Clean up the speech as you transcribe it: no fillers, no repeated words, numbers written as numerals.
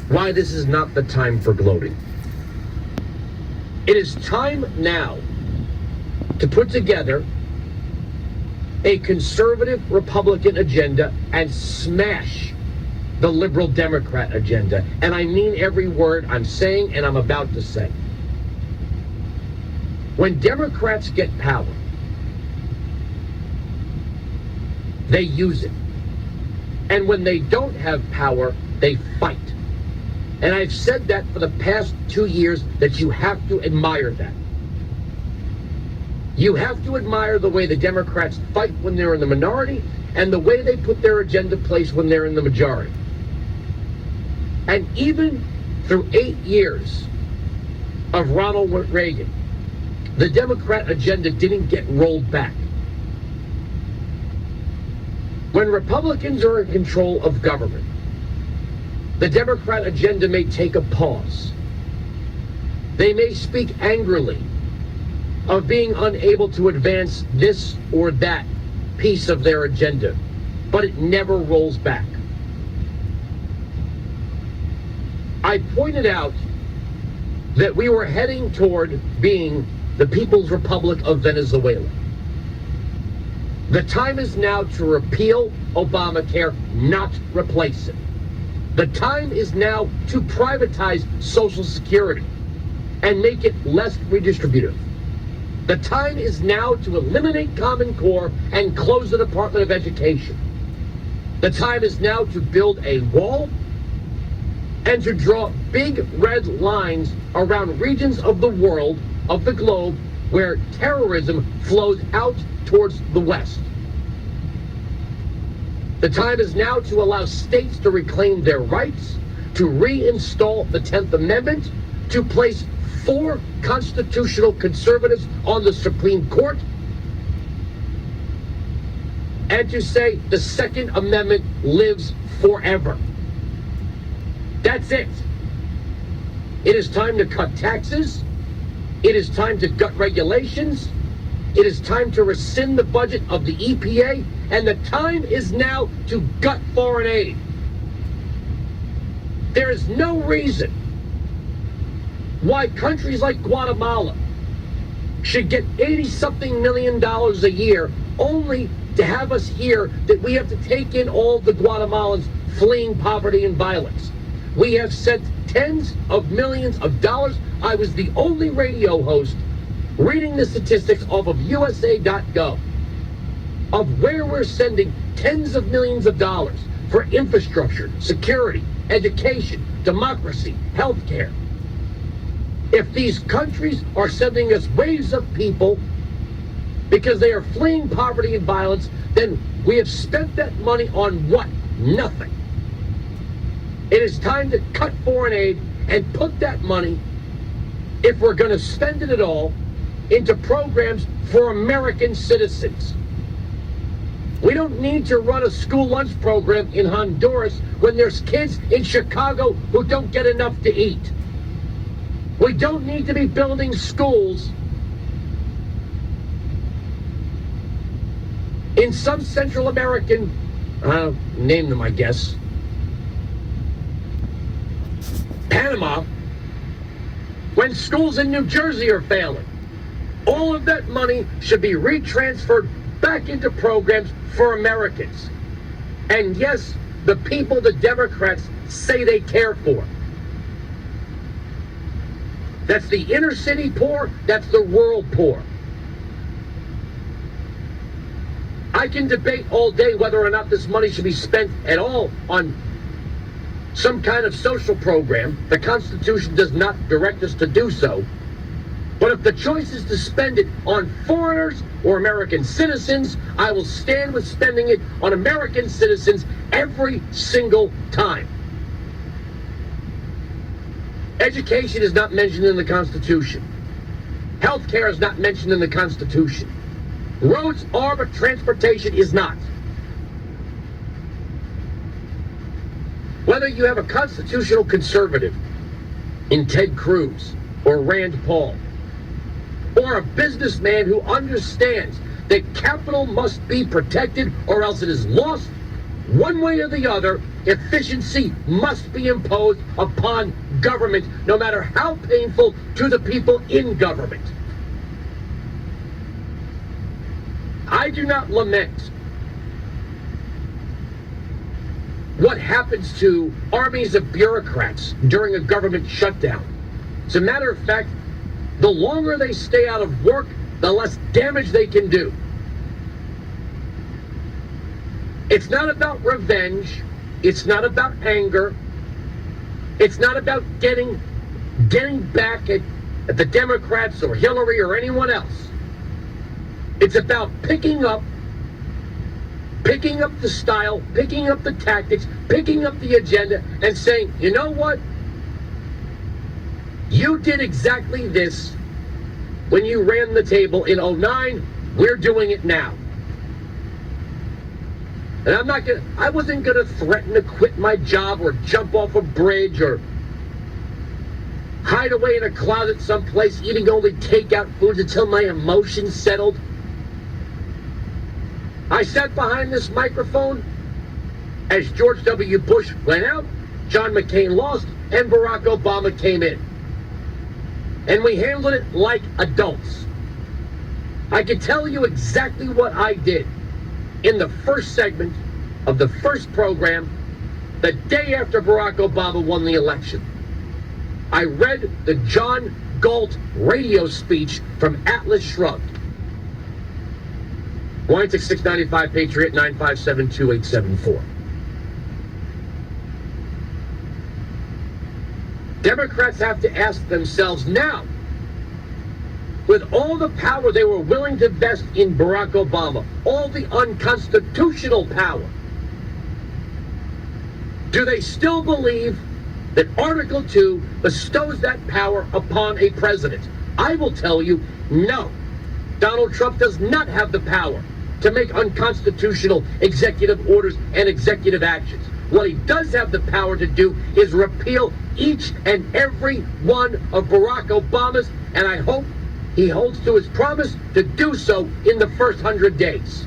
why this is not the time for gloating. It is time now to put together a conservative Republican agenda and smash the liberal Democrat agenda. And I mean every word I'm saying and I'm about to say. When Democrats get power, they use it. And when they don't have power, they fight. And I've said that for the past 2 years, that you have to admire that. You have to admire the way the Democrats fight when they're in the minority and the way they put their agenda in place when they're in the majority. And even through 8 years of Ronald Reagan, the Democrat agenda didn't get rolled back. When Republicans are in control of government, the Democrat agenda may take a pause. They may speak angrily of being unable to advance this or that piece of their agenda, but it never rolls back. I pointed out that we were heading toward being the People's Republic of Venezuela. The time is now to repeal Obamacare, not replace it. The time is now to privatize Social Security and make it less redistributive. The time is now to eliminate Common Core and close the Department of Education. The time is now to build a wall and to draw big red lines around regions of the world, of the globe, where terrorism flows out towards the West. The time is now to allow states to reclaim their rights, to reinstall the 10th Amendment, to place 4 constitutional conservatives on the Supreme Court, and to say the Second Amendment lives forever. That's it. It is time to cut taxes. It is time to gut regulations. It is time to rescind the budget of the EPA, and the time is now to gut foreign aid. There is no reason why countries like Guatemala should get $80-something million a year only to have us hear that we have to take in all the Guatemalans fleeing poverty and violence. We have sent tens of millions of dollars. I was the only radio host reading the statistics off of USA.gov of where we're sending tens of millions of dollars for infrastructure, security, education, democracy, healthcare. If these countries are sending us waves of people because they are fleeing poverty and violence, then we have spent that money on what? Nothing. It is time to cut foreign aid and put that money, if we're going to spend it at all, into programs for American citizens. We don't need to run a school lunch program in Honduras when there's kids in Chicago who don't get enough to eat. We don't need to be building schools in some Central American, name them I guess, Panama, when schools in New Jersey are failing. All of that money should be retransferred back into programs for Americans. And yes, the people the Democrats say they care for. That's the inner city poor, that's the rural poor. I can debate all day whether or not this money should be spent at all on some kind of social program. The Constitution does not direct us to do so. But if the choice is to spend it on foreigners or American citizens, I will stand with spending it on American citizens every single time. Education is not mentioned in the Constitution. Healthcare is not mentioned in the Constitution. Roads are, but transportation is not. Whether you have a constitutional conservative in Ted Cruz or Rand Paul, or a businessman who understands that capital must be protected or else it is lost, one way or the other, efficiency must be imposed upon government, no matter how painful to the people in government. I do not lament what happens to armies of bureaucrats during a government shutdown. As a matter of fact, the longer they stay out of work, the less damage they can do. It's not about revenge. It's not about anger. It's not about getting back at the Democrats or Hillary or anyone else. It's about picking up the style, picking up the tactics, picking up the agenda, and saying, you know what? You did exactly this when you ran the table in 2009. We're doing it now. And I wasn't gonna threaten to quit my job or jump off a bridge or hide away in a closet someplace eating only takeout foods until my emotions settled. I sat behind this microphone as George W. Bush went out, John McCain lost, and Barack Obama came in. And we handled it like adults. I can tell you exactly what I did in the first segment of the first program the day after Barack Obama won the election. I read the John Galt radio speech from Atlas Shrugged. 1-695 Patriot 957-2874. Democrats have to ask themselves now, with all the power they were willing to vest in Barack Obama, all the unconstitutional power, do they still believe that Article 2 bestows that power upon a president? I will tell you, no. Donald Trump does not have the power to make unconstitutional executive orders and executive actions. What he does have the power to do is repeal each and every one of Barack Obama's, and I hope he holds to his promise to do so in the first 100 days.